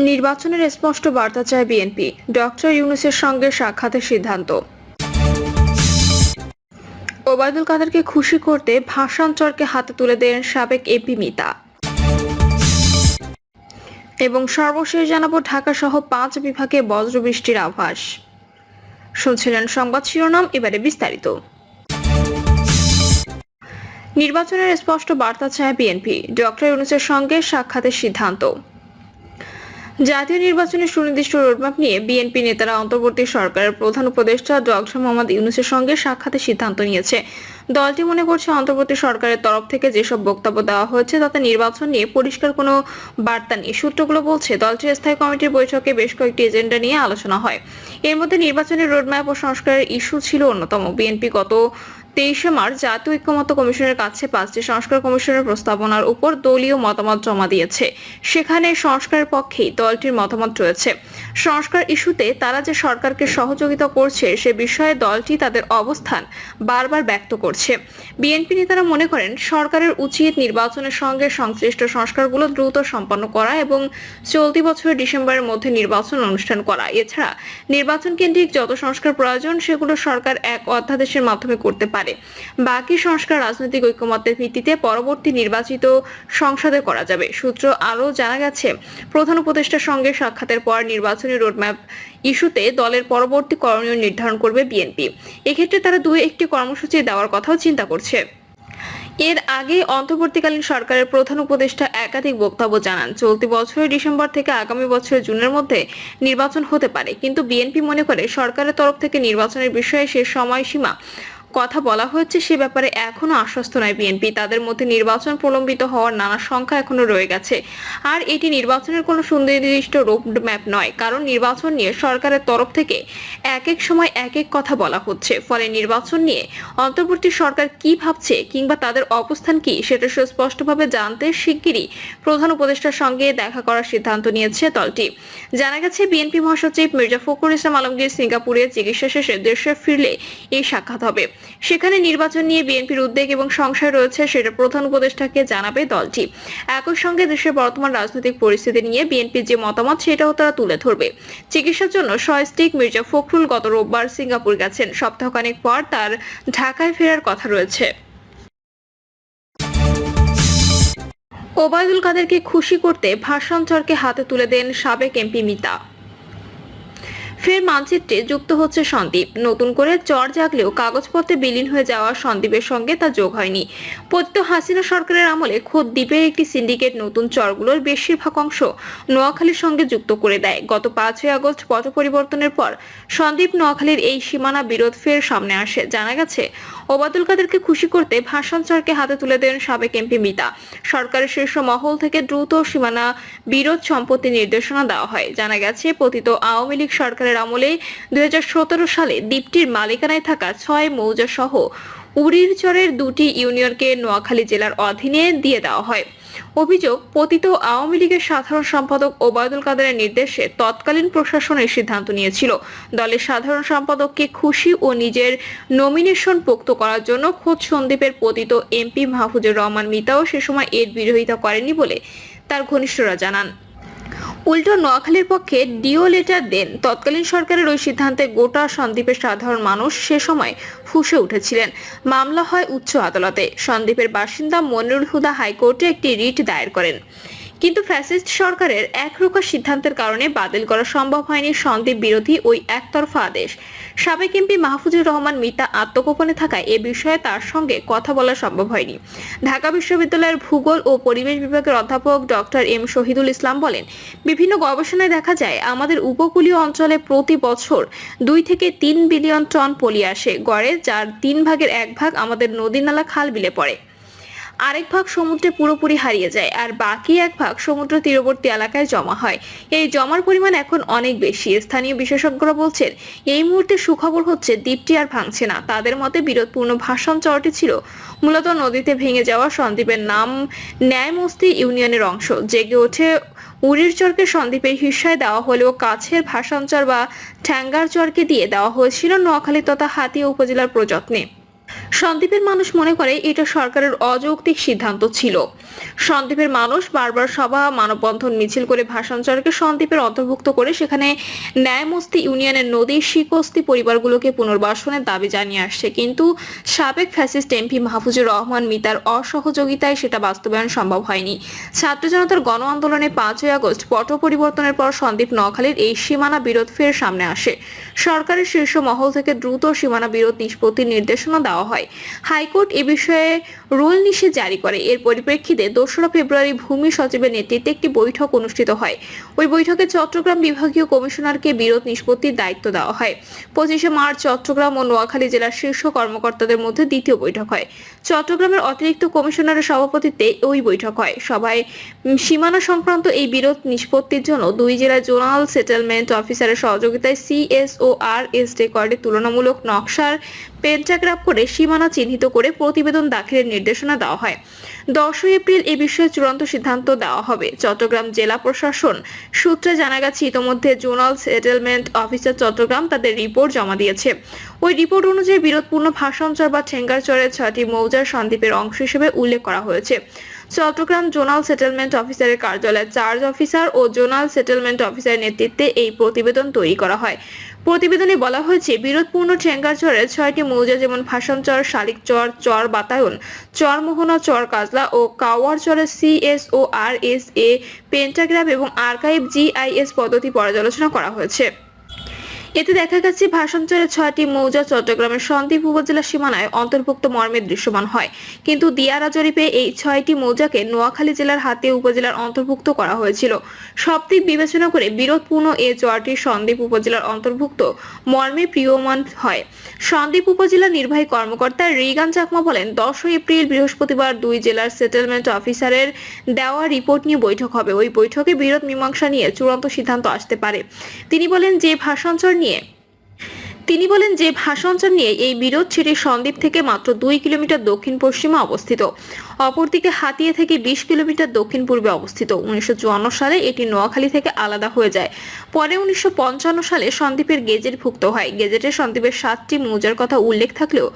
নির্বাচনের স্পষ্ট বার্তা চায় বিএনপি, ডক্টর ইউনূসের সঙ্গে সাক্ষাতের সিদ্ধান্ত। ওবায়দুল কাদেরকে খুশি করতে ভাষান্তরকে হাতে তুলে দেন সাবেক এপি মিতা। এবং সর্বশেষ জানাবো ঢাকা সহ 5 বিভাগে বজ্রবৃষ্টির আভাস। শুনছিলেন সংবাদ শিরোনাম, এবারে বিস্তারিত। নির্বাচনের স্পষ্ট বার্তা চায় বিএনপি, ডক্টর ইউনূসের সঙ্গে সাক্ষাতের সিদ্ধান্ত। জাতীয় নির্বাচনের সুনির্দিষ্ট রোডম্যাপ নিয়ে বিএনপি নেতারা অন্তর্বর্তী সরকারের প্রধান উপদেষ্টা ডক্টর মোহাম্মদ ইউনূসের সঙ্গে সাক্ষাতের সিদ্ধান্ত নিয়েছে। দলটি মনে করছে অন্তর্বর্তী সরকারের তরফ থেকে যেসব বক্তব্য দেওয়া হয়েছে তাতে নির্বাচন নিয়ে পরিষ্কার কোনো বার্তা নেই। সূত্রগুলো বলছে দলটির স্থায়ী কমিটির বৈঠকে বেশ কয়েকটি এজেন্ডা নিয়ে আলোচনা হয়। এর মধ্যে নির্বাচনের রোডম্যাপ ও সংস্কারের ইস্যু ছিল অন্যতম। বিএনপি গত 23 মার্চ জাতীয় ঐক্যমত্য কমিশনের কাছে 5টি সংস্কার কমিশনের প্রস্তাবনার উপর দলীয় মতামত জমা দিয়েছে। সেখানে সংস্কারের পক্ষেই দলটির মতামত রয়েছে। সংস্কার ইস্যুতে তারা যে সরকারকে সহযোগিতা করছে সে বিষয়ে দলটি তাদের অবস্থান বারবার ব্যক্ত করছে। বিএনপি নেতারা মনে করেন সরকারের উচিত নির্বাচনের সঙ্গে সংশ্লিষ্ট সংস্কারগুলো দ্রুত সম্পন্ন করা এবং চলতি বছরের ডিসেম্বরের মধ্যে নির্বাচন অনুষ্ঠান করা। এছাড়া নির্বাচন কেন্দ্রিক যত সংস্কার প্রয়োজন সেগুলো সরকার এক অধ্যাদেশের মাধ্যমে করতে পারে। বাকি সংস্কার রাজনৈতিক ঐকমত্যের ভিত্তিতে পরবর্তী নির্বাচিত সংসদে করা যাবে। সূত্র আরও জানা গেছে, প্রধান উপদেষ্টার সঙ্গে সাক্ষাতের পর নির্বাচনী রোডম্যাপ ইস্যুতে দলের পরবর্তী করণীয় নির্ধারণ করবে বিএনপি। এক্ষেত্রে তারা একটি কর্মসূচি দেওয়ার কথাও চিন্তা করছে। এর আগে অন্তর্বর্তীকালীন সরকারের প্রধান উপদেষ্টা একাধিক বক্তব্য জানান, চলতি বছরের ডিসেম্বর থেকে আগামী বছরের জুনের মধ্যে নির্বাচন হতে পারে। কিন্তু বিএনপি মনে করে সরকারের তরফ থেকে নির্বাচনের বিষয়ে সে সময়সীমা কথা বলা হয়েছে সে ব্যাপারে এখনো আশ্বস্ত নয় বিএনপি। তাদের মধ্যে নির্বাচন প্রলম্বিত হওয়ার নানা সংখ্যা এখনো রয়ে গেছে। আর এটি নির্বাচনের কোনো সুনির্দিষ্ট রোডম্যাপ নয়, কারণ নির্বাচন নিয়ে সরকারের তরফ থেকে এক এক সময় এক এক কথা বলা হচ্ছে। ফলে নির্বাচন নিয়ে অন্তর্বর্তী সরকার কি ভাবছে কিংবা তাদের অবস্থান কি সেটা সুস্পষ্টভাবে জানতে শিগগিরই প্রধান উপদেষ্টার সঙ্গে দেখা করার সিদ্ধান্ত নিয়েছে দলটি। জানা গেছে বিএনপি মহাসচিব মির্জা ফখরুল ইসলাম আলমগীর সিঙ্গাপুরে চিকিৎসা শেষে দেশে ফিরলে এই সাক্ষাৎ হবে। সেখানে নির্বাচন নিয়ে বিএনপির উদ্বেগ এবং সংশয় রয়েছে সেটা প্রধান উপদেষ্টাকে জানাবে দলটি। একই সঙ্গে দেশের বর্তমান রাজনৈতিক পরিস্থিতি নিয়ে বিএনপির যে মতামত সেটাও তারা তুলে ধরবে। চিকিৎসার জন্য সস্ত্রীক মির্জা ফখরুল গত রোববার সিঙ্গাপুর গেছেন। সপ্তাহখানেক পর তার ঢাকায় ফেরার কথা রয়েছে। ওবায়দুল কাদেরকে খুশি করতে ভাষান্তরকে হাতে তুলে দেন সাবেক এমপি মিতা। ফের মানচিত্রে যুক্ত হচ্ছে সন্দ্বীপ। নতুন করে চর জাগলেও কাগজপত্রে বিলীন হয়ে যাওয়া সন্দ্বীপের সঙ্গে তা যোগ হয়নি। পতিত হাসিনা সরকারের আমলে খোদ দ্বীপের একটি সিন্ডিকেট নতুন চরগুলোর বেশিরভাগ অংশ নোয়াখালীর সঙ্গে যুক্ত করে দেয়। গত 5ই আগস্ট পট পরিবর্তনের পর সন্দ্বীপ নোয়াখালীর এই সীমানা বিরোধ ফের সামনে আসে। জানা গেছে ওবায়দুল কাদেরকে খুশি করতে ভাষান্তরকে হাতে তুলে দেন সাবেক এমপি মিতা। সরকারের শীর্ষ মহল থেকে দ্রুত সীমানা বিরোধ সম্পত্তি নির্দেশনা দেওয়া হয়। জানা গেছে পতিত আওয়ামী লীগ সরকারের আমলে 2017 সালে দ্বীপটির মালিকানায় থাকা 6 মৌজা সহ উড়িরচরের 2টি ইউনিয়নকে নোয়াখালী জেলার অধীনে দিয়ে দেওয়া হয়। অভিযোগ, পতিত আওয়ামী লীগের সাধারণ সম্পাদক ওবায়দুল কাদেরের নির্দেশে তৎকালীন প্রশাসন এই সিদ্ধান্ত নিয়েছিল। দলের সাধারণ সম্পাদককে খুশি ও নিজের নমিনেশন পোক্ত করার জন্য খোদ সন্দ্বীপের পতিত এমপি মাহফুজুর রহমান মিতাও সে সময় এর বিরোধিতা করেননি বলে তার ঘনিষ্ঠরা জানান। উল্টো নোয়াখালীর পক্ষে ডিও লেটার দেন। তৎকালীন সরকারের ওই সিদ্ধান্তে গোটা সন্দ্বীপের সাধারণ মানুষ সে সময় ফুঁসে উঠেছিলেন। মামলা হয় উচ্চ আদালতে। সন্দ্বীপের বাসিন্দা মনিরুল হুদা হাইকোর্টে একটি রিট দায়ের করেন। কিন্তু ফ্যাসিস্ট সরকারের একরোখা সিদ্ধান্তের কারণে বাতিল করা সম্ভব হয়নি সন্দ্বীপ বিরোধী ওই একতরফা আদেশ। সাবেক এমপি মাহফুজুর রহমান মিতা আত্মগোপনে থাকায় এ বিষয়ে তার সঙ্গে কথা বলা সম্ভব হয়নি। ঢাকা বিশ্ববিদ্যালয়ের ভূগোল ও পরিবেশ বিভাগের অধ্যাপক ডক্টর এম শহীদুল ইসলাম বলেন, বিভিন্ন গবেষণায় দেখা যায় আমাদের উপকূলীয় অঞ্চলে প্রতি বছর 2 থেকে 3 বিলিয়ন টন পলি আসে গড়ে, যার 3 ভাগের 1 ভাগ আমাদের নদী নালা খাল বিলে পড়ে। আরেক ভাগ সমুদ্রে পুরোপুরি হারিয়ে যায় আর বাকি 1 ভাগ সমুদ্র তীরবর্তী এলাকায় জমা হয়। এই জমার পরিমাণ এখন অনেক বেশি। স্থানীয় বিশেষজ্ঞরা বলছেন এই মুহূর্তে সুখবর হচ্ছে দ্বীপটি আর ভাঙছে না। তাদের মতে বিরোধপূর্ণ ভাষণ চরটি ছিল মূলত নদীতে ভেঙে যাওয়া সন্দ্বীপের নাম ন্যায়মস্তি ইউনিয়নের অংশ। জেগে ওঠে উড়িরচরকে সন্দ্বীপের হিস্সায় দেওয়া হলেও কাছের ভাষাঞ্চর বা ঠ্যাঙ্গারচরকে দিয়ে দেওয়া হয়েছিল নোয়াখালী তথা হাতিয়া উপজেলার প্রযত্নে। সন্দ্বীপের মানুষ মনে করে এটা সরকারের অযৌক্তিক সিদ্ধান্ত ছিল। সন্দ্বীপের মানুষ বারবার সভা, মানববন্ধন, মিছিল করে ভাষাঞ্চলকে সন্দ্বীপের অন্তর্ভুক্ত করে সেখানে ন্যায়মস্তি ইউনিয়নের নদীর শিকস্তি পরিবারগুলোকে পুনর্বাসনের দাবি জানিয়ে আসছে, কিন্তু সাবেক ফ্যাসিস্ট এমপি মাহফুজুর রহমান মিতার অসহযোগিতায় সেটা বাস্তবায়ন সম্ভব হয়নি। ছাত্র জনতার গণ আন্দোলনে 5ই আগস্ট পট পরিবর্তনের পর সন্দ্বীপ নোয়াখালীর এই সীমানা বিরোধ ফের সামনে আসে। সরকারের শীর্ষ মহল থেকে দ্রুত সীমানা বিরোধ নিষ্পত্তির নির্দেশনা দেওয়া হয়। হাইকোর্ট এ বিষয়ে রুল নিষেধ জারি করে। এর পরিপ্রেক্ষিতে 2রা ফেব্রুয়ারি ভূমি সচিবের নেতৃত্বে একটি বৈঠক অনুষ্ঠিত হয়। ওই বৈঠকে চট্টগ্রাম বিভাগীয় কমিশনারকে বিরোধ নিষ্পত্তির দায়িত্ব দেওয়া হয়। 25শে মার্চ চট্টগ্রাম ও নোয়াখালী জেলার শীর্ষ কর্মকর্তাদের মধ্যে দ্বিতীয় বৈঠক হয়। চট্টগ্রামের অতিরিক্ত কমিশনারের সভাপতিত্বে ওই বৈঠক হয়। সভায় সীমানা সংক্রান্ত এই বিরোধ নিষ্পত্তির জন্য 2 জেলার জোনাল সেটেলমেন্ট অফিসারের সহযোগিতায় CSORS রেকর্ডে তুলনামূলক নকশার পেন্টাগ্রাফ করে সীমানা চিহ্নিত করে প্রতিবেদন দাখিলের নির্দেশনা দেওয়া হয়। 10 এপ্রিল এ বিষয়ে চূড়ান্ত সিদ্ধান্ত দেওয়া হবে। চট্টগ্রাম জেলা প্রশাসন সূত্রে জানা গেছে ইতোমধ্যে জোনাল সেটেলমেন্ট অফিসার চট্টগ্রাম তাদের রিপোর্ট জমা দিয়েছে। ওই রিপোর্ট অনুযায়ী বিরোধপূর্ণ ভাষাঞ্চল বা ঠেঙ্গারচরের 6টি মৌজার সন্দ্বীপের অংশ হিসেবে উল্লেখ করা হয়েছে। চট্টগ্রাম জোনাল সেটেলমেন্ট অফিসারের কার্যালয়ের চার্জ অফিসার ও জোনাল সেটেলমেন্ট অফিসারের নেতৃত্বে এই প্রতিবেদন তৈরি করা হয়। প্রতিবেদনে বলা হয়েছে বিরোধপূর্ণ ঠেঙ্গারচরের 6টি মৌজা যেমন ভাষাঞ্চর, শালিকচর, চর বাতায়ন, চর মোহনা, চর কাজলা ও কাওয়ারচরের CSORS এ পেন্টাগ্রাফ এবং আর্কাইভ GIS পদ্ধতি পর্যালোচনা করা হয়েছে। এতে দেখা গেছে ভাষাঞ্চলের 6টি মৌজা চট্টগ্রামের সন্দ্বীপ উপজেলা সীমানায় অন্তর্ভুক্ত মর্মে দৃশ্যমান হয়, কিন্তু দিয়ারা জরিপে এই 6টি মৌজাকে নোয়াখালী জেলার হাতিয়া উপজেলার অন্তর্ভুক্ত করা হয়েছিল। সব দিক বিবেচনা করে বিরোধপূর্ণ এই চরটি সন্দ্বীপ উপজেলার অন্তর্ভুক্ত মর্মে প্রিয়মান হয়। সন্দ্বীপ উপজেলা নির্বাহী কর্মকর্তা রিগান চাকমা বলেন, 10 এপ্রিল বৃহস্পতিবার 2 জেলার সেটেলমেন্ট অফিসারের দেওয়া রিপোর্ট নিয়ে বৈঠক হবে। ওই বৈঠকে বিরোধ মীমাংসা নিয়ে চূড়ান্ত সিদ্ধান্ত আসতে পারে। তিনি বলেন যে ভাষাঞ্চল নিয়ে এই বিরোধ সেটি সন্দ্বীপ থেকে মাত্র 2 কিলোমিটার দক্ষিণ পশ্চিমে অবস্থিত। অপরদিকে হাতিয়া থেকে 20 কিলোমিটার দক্ষিণ পূর্বে অবস্থিত। 1954 সালে এটি নোয়াখালী থেকে আলাদা হয়ে যায়। পরে 1955 সালে সন্দ্বীপের গেজেটভুক্ত হয়। গেজেটে সন্দ্বীপের 7টি মৌজার কথা উল্লেখ থাকলেও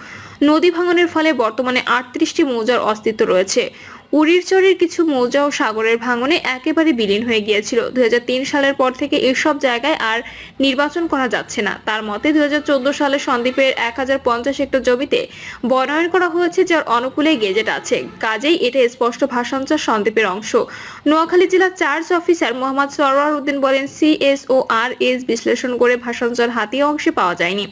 নদী ভাঙনের ফলে বর্তমানে 38টি মৌজার অস্তিত্ব রয়েছে। উড়িরচরের কিছু মৌজা ও সাগরের ভাঙনে একেবারে বিলীন হয়ে গিয়েছিল। 2003 সালের পর থেকে এসব জায়গায় আর নির্বাচন করা যাচ্ছে না। তার মতে 2014 সালে সন্দ্বীপের 1050 হেক্টর জমিতে বনায়ন করা হয়েছে, যার অনুকূলে গেজেট আছে। কাজেই এটা স্পষ্ট ভাষাঞ্চল সন্দ্বীপের অংশ। নোয়াখালী জেলা চার্জ অফিসার মোহাম্মদ সরওয়ার উদ্দিন বলেন, CSORS বিশ্লেষণ করে ভাষাঞ্চল হাতিয়া অংশে পাওয়া যায়নি।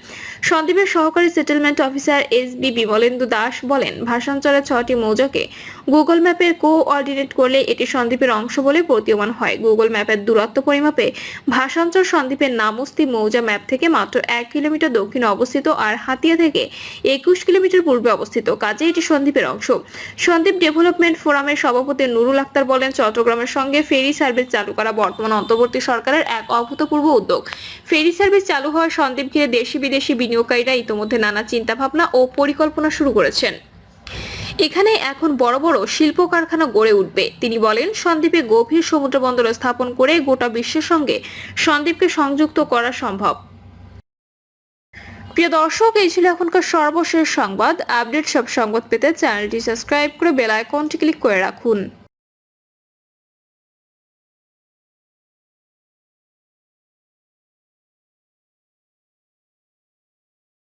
সন্দ্বীপের সহকারী settlement officer SB Bimalendu Das বলেন, ভাষাঞ্চলের 6টি মৌজাকে গুগল ম্যাপের কোঅর্ডিনেট করলে এটি সন্দ্বীপের অংশ বলে প্রতীয়মান হয়। গুগল ম্যাপের দূরত্ব পরিমাপে ভাষাঞ্চল সন্দ্বীপের নামস্তি মৌজা ম্যাপ থেকে মাত্র 1 কিলোমিটার দক্ষিণে অবস্থিত, আর হাতিয়া থেকে 21 কিলোমিটার পূর্বে অবস্থিত। কাজে এটি সন্দ্বীপের অংশ। সন্দ্বীপ ডেভেলপমেন্ট ফোরামের সভাপতি নুরুল আক্তার বলেন, চট্টগ্রামের সঙ্গে ফেরি সার্ভিস চালু করা বর্তমান অন্তর্বর্তী সরকারের এক অভূতপূর্ব উদ্যোগ। ফেরি সার্ভিস চালু হওয়ায় সন্দ্বীপ ঘিরে দেশি বিদেশি বিনিয়োগকারীরা ইতোমধ্যে নানা চিন্তাভাবনা ও পরিকল্পনা শুরু করেছেন। এখানে এখন বড় বড় শিল্প কারখানা গড়ে উঠবে। তিনি বলেন, সন্দ্বীপে গভীর সমুদ্র বন্দর স্থাপন করে গোটা বিশ্বের সঙ্গে সন্দ্বীপকে সংযুক্ত করা সম্ভব। প্রিয় দর্শক, এই ছিল এখনকার সর্বশেষ সংবাদ। আপডেট সব সংবাদ পেতে চ্যানেলটি সাবস্ক্রাইব করে বেল আইকনটি ক্লিক করে রাখুন।